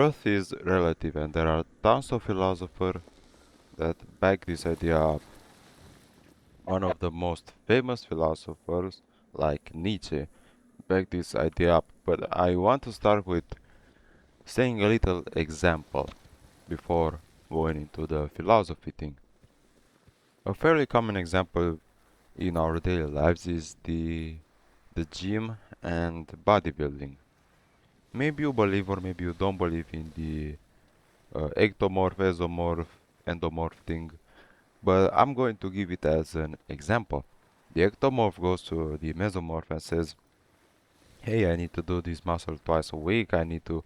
Truth is relative, and there are tons of philosophers that back this idea up. One of the most famous philosophers, like Nietzsche, backed this idea up, but I want to start with saying a little example before going into the philosophy thing. A fairly common example in our daily lives is the gym and bodybuilding. Maybe you believe or maybe you don't believe in the ectomorph, esomorph, endomorph thing, but I'm going to give it as an example. The ectomorph goes to the mesomorph and says, hey, I need to do this muscle twice a week, I need to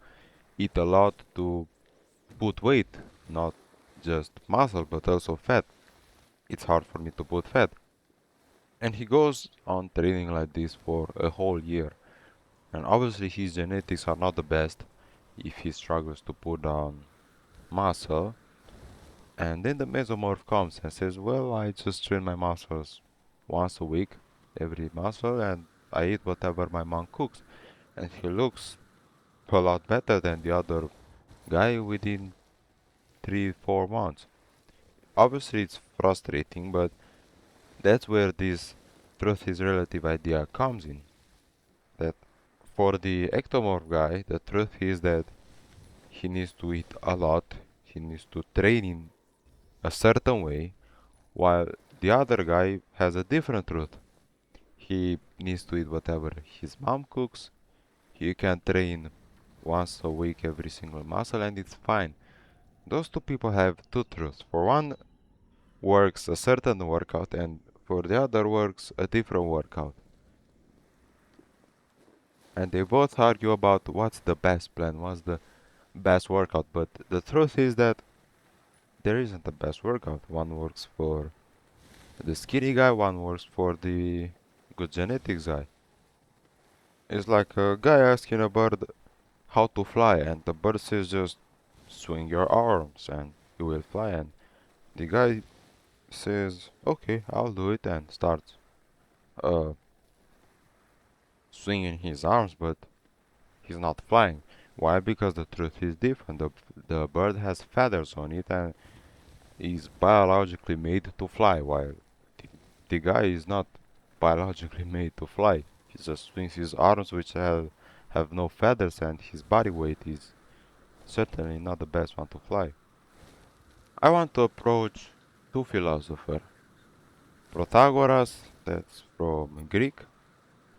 eat a lot to put weight, not just muscle but also fat. It's hard for me to put fat. And he goes on training like this for a whole year. And obviously his genetics are not the best if he struggles to put down muscle. And then the mesomorph comes and says, well, I just train my muscles once a week, every muscle, and I eat whatever my mom cooks. And he looks a lot better than the other guy within 3, 4 months. Obviously, it's frustrating, but that's where this truth is relative idea comes in. That for the ectomorph guy, the truth is that he needs to eat a lot, he needs to train in a certain way, while the other guy has a different truth. He needs to eat whatever his mom cooks, he can train once a week every single muscle, and it's fine. Those two people have two truths. For one works a certain workout, and for the other works a different workout. And they both argue about what's the best plan, what's the best workout, but the truth is that there isn't a best workout. One works for the skinny guy, one works for the good genetics guy. It's like a guy asking a bird how to fly, and the bird says just swing your arms and you will fly. And the guy says, okay, I'll do it, and starts uh, swinging his arms, but he's not flying. Why? Because the truth is different. The bird has feathers on it and is biologically made to fly, while the, the guy is not biologically made to fly. He just swings his arms, which have no feathers, and his body weight is certainly not the best one to fly. I want to approach two philosophers, Protagoras, that's from Greek,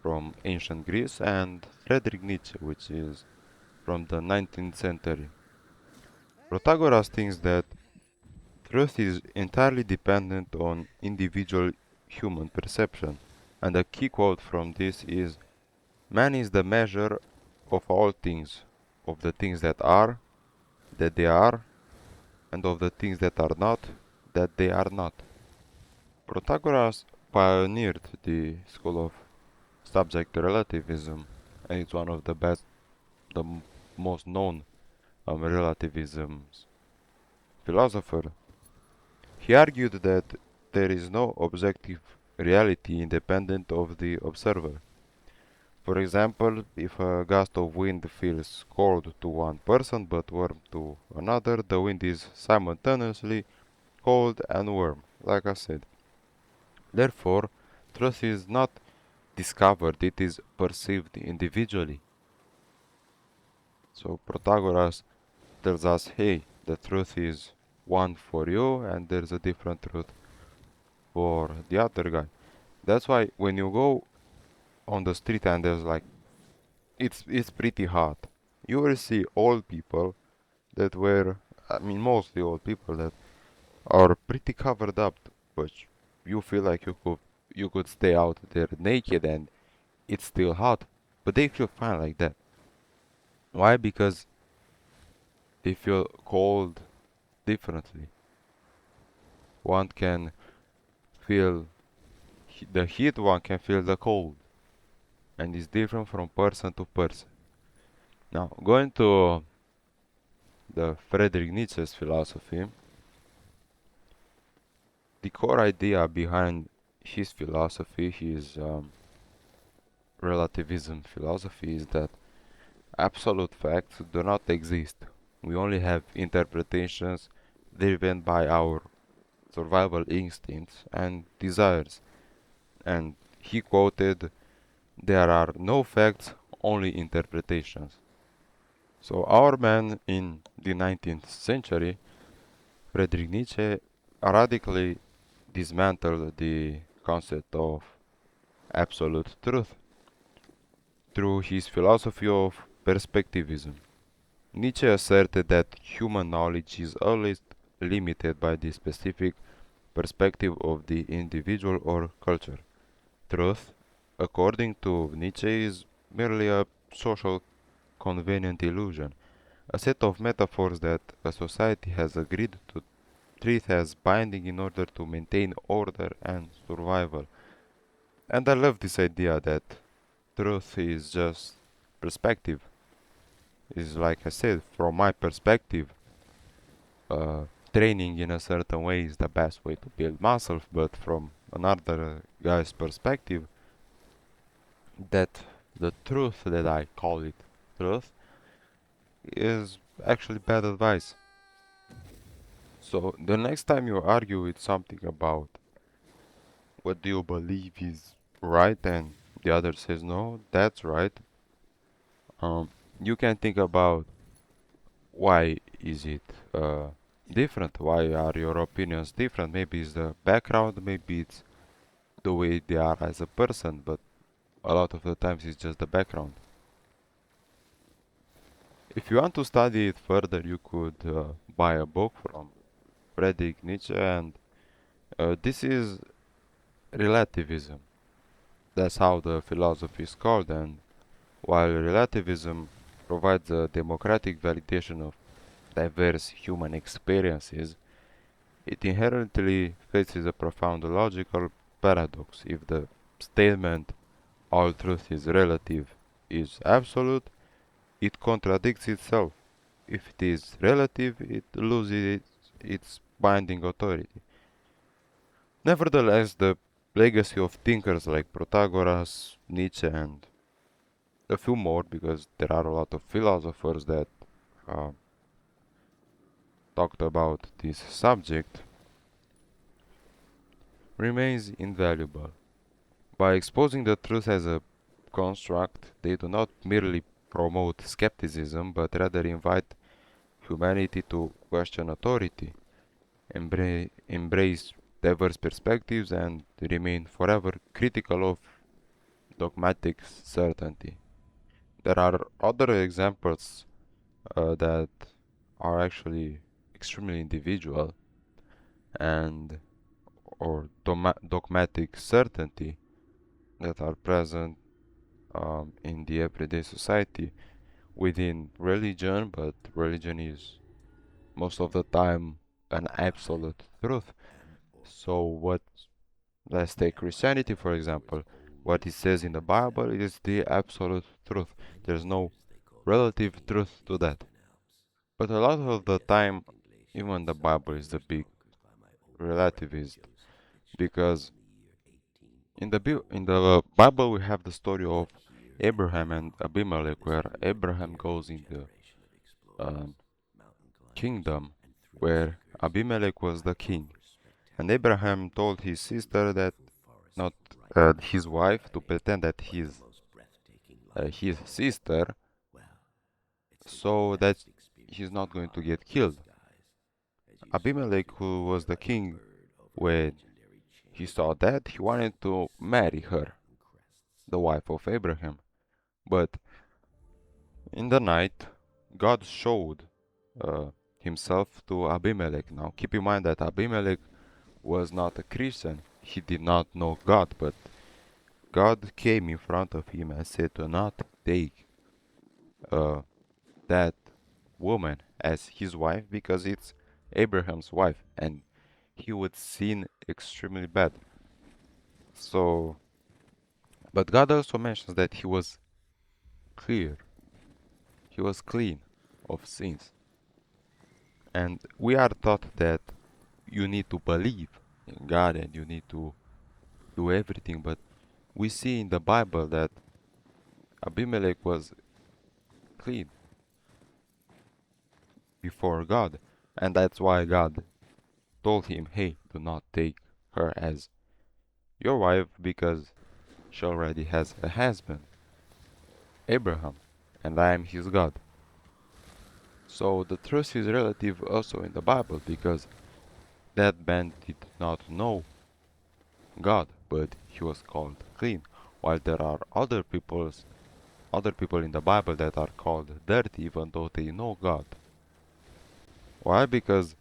from ancient Greece, and Friedrich Nietzsche, which is from the 19th century. Protagoras thinks that truth is entirely dependent on individual human perception, and a key quote from this is, man is the measure of all things, of the things that they are, and of the things that are not, that they are not. Protagoras pioneered the school of subject relativism, and it's one of the best, most known relativism's philosopher. He argued that there is no objective reality independent of the observer. For example, if a gust of wind feels cold to one person but warm to another, the wind is simultaneously cold and warm, like I said. Therefore, truth is not discovered, it is perceived individually. So Protagoras tells us, hey, the truth is one for you and there's a different truth for the other guy. That's why when you go on the street and there's like it's pretty hot, you will see old people that wear, I mean mostly old people that are pretty covered up, but you feel like you could stay out there naked and it's still hot, but they feel fine like that. Why? Because they feel cold differently. One can feel the heat, one can feel the cold, and it's different from person to person. Now, going to the Friedrich Nietzsche's philosophy, the core idea behind his philosophy, his relativism philosophy, is that absolute facts do not exist. We only have interpretations driven by our survival instincts and desires. And he quoted, "There are no facts, only interpretations." So our man in the 19th century, Friedrich Nietzsche, radically dismantled the concept of absolute truth through his philosophy of perspectivism. Nietzsche asserted that human knowledge is always limited by the specific perspective of the individual or culture. Truth, according to Nietzsche, is merely a social convenient illusion, a set of metaphors that a society has agreed to treat as binding in order to maintain order and survival. And I love this idea that truth is just perspective. Is like I said, from my perspective, training in a certain way is the best way to build muscles, but from another guy's perspective, that the truth that I call it truth is actually bad advice. So the next time you argue with something about what do you believe is right and the other says no, that's right, um, you can think about why is it different? Why are your opinions different? Maybe it's the background, maybe it's the way they are as a person, but a lot of the times it's just the background. If you want to study it further, you could buy a book from Friedrich Nietzsche, and this is relativism. That's how the philosophy is called, and while relativism provides a democratic validation of diverse human experiences, it inherently faces a profound logical paradox. If the statement all truth is relative is absolute, it contradicts itself. If it is relative, it loses its binding authority. Nevertheless, the legacy of thinkers like Protagoras, Nietzsche, and a few more, because there are a lot of philosophers that uh, talked about this subject, remains invaluable. By exposing the truth as a construct, they do not merely promote skepticism, but rather invite humanity to question authority, embrace diverse perspectives, and remain forever critical of dogmatic certainty. There are other examples that are actually extremely individual and or dogmatic certainty that are present in the everyday society within religion, but religion is most of the time an absolute truth. So what, let's take Christianity for example. What it says in the Bible is the absolute truth. There's no relative truth to that. But a lot of the time, even the Bible is a big relativist, because in the Bible we have the story of Abraham and Abimelech, where Abraham goes in the um, kingdom where Abimelech was the king. And Abraham told his sister that, not his wife, to pretend that he's his sister, so that he's not going to get killed. Abimelech, who was the king when he saw that, he wanted to marry her, the wife of Abraham. But in the night, God showed uh, himself to Abimelech. Now, keep in mind that Abimelech was not a Christian. He did not know God, but God came in front of him and said to not take uh, that woman as his wife because it's Abraham's wife and he would sin extremely bad. So, but God also mentions that he was clear, he was clean of sins. And we are taught that you need to believe in God and you need to do everything, but we see in the Bible that Abimelech was clean. before God, and that's why God told him, hey, do not take her as your wife because she already has a husband, Abraham, and I am his God. So the truth is relative also in the Bible because that man did not know God, but he was called clean, while there are other people in the Bible that are called dirty even though they know God. Why? Because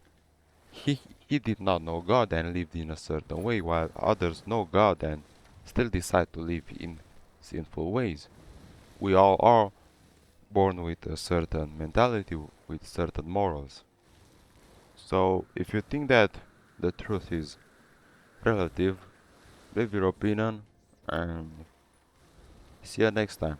he did not know God and lived in a certain way, while others know God and still decide to live in sinful ways. We all are born with a certain mentality, with certain morals. So if you think that the truth is relative, leave your opinion and see you next time.